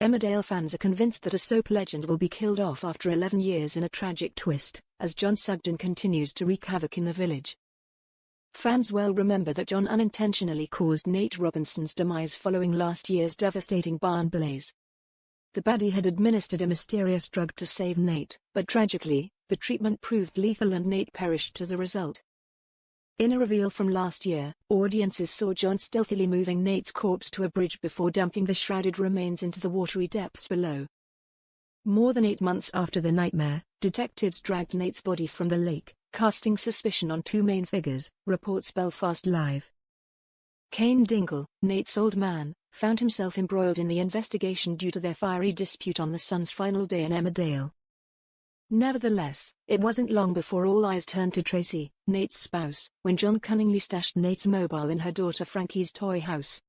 Emmerdale fans are convinced that a soap legend will be killed off after 11 years in a tragic twist, as John Sugden continues to wreak havoc in the village. Fans well remember that John unintentionally caused Nate Robinson's demise following last year's devastating barn blaze. The baddie had administered a mysterious drug to save Nate, but tragically, the treatment proved lethal and Nate perished as a result. In a reveal from last year, audiences saw John stealthily moving Nate's corpse to a bridge before dumping the shrouded remains into the watery depths below. More than 8 months after the nightmare, detectives dragged Nate's body from the lake, casting suspicion on 2 main figures, reports Belfast Live. Kane Dingle, Nate's old man, found himself embroiled in the investigation due to their fiery dispute on the son's final day in Emmerdale. Nevertheless, it wasn't long before all eyes turned to Tracy, Nate's spouse, when John cunningly stashed Nate's mobile in her daughter Frankie's toy house.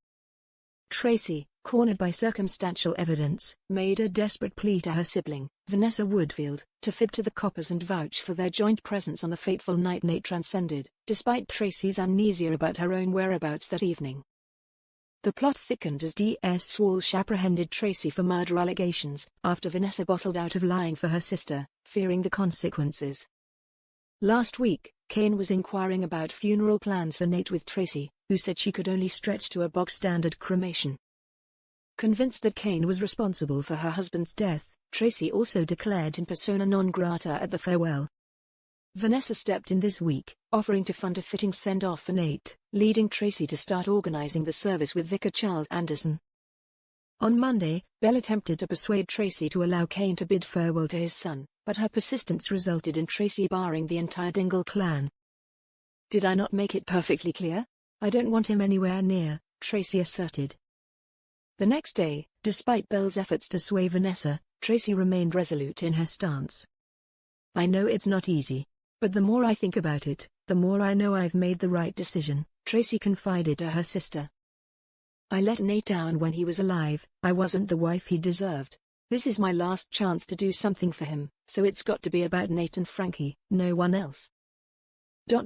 Tracy, cornered by circumstantial evidence, made a desperate plea to her sibling, Vanessa Woodfield, to fib to the coppers and vouch for their joint presence on the fateful night Nate transcended, despite Tracy's amnesia about her own whereabouts that evening. The plot thickened as DS Walsh apprehended Tracy for murder allegations, after Vanessa bottled out of lying for her sister, fearing the consequences. Last week, Kane was inquiring about funeral plans for Nate with Tracy, who said she could only stretch to a bog-standard cremation. Convinced that Kane was responsible for her husband's death, Tracy also declared him persona non grata at the farewell. Vanessa stepped in this week, offering to fund a fitting send-off for Nate, leading Tracy to start organizing the service with Vicar Charles Anderson. On Monday, Belle attempted to persuade Tracy to allow Kane to bid farewell to his son, but her persistence resulted in Tracy barring the entire Dingle clan. "Did I not make it perfectly clear? I don't want him anywhere near," Tracy asserted. The next day, despite Belle's efforts to sway Vanessa, Tracy remained resolute in her stance. "I know it's not easy. But the more I think about it, the more I know I've made the right decision," Tracy confided to her sister. "I let Nate down when he was alive. I wasn't the wife he deserved. This is my last chance to do something for him, so it's got to be about Nate and Frankie, no one else."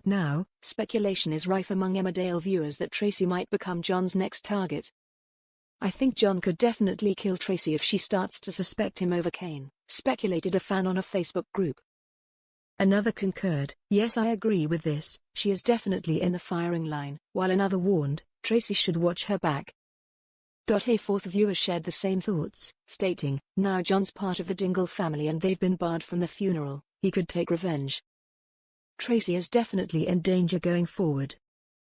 Now, speculation is rife among Emmerdale viewers that Tracy might become John's next target. "I think John could definitely kill Tracy if she starts to suspect him over Kane," speculated a fan on a Facebook group. Another concurred, "Yes, I agree with this, she is definitely in the firing line," while another warned, "Tracy should watch her back." A fourth viewer shared the same thoughts, stating, "Now John's part of the Dingle family and they've been barred from the funeral, he could take revenge. Tracy is definitely in danger going forward."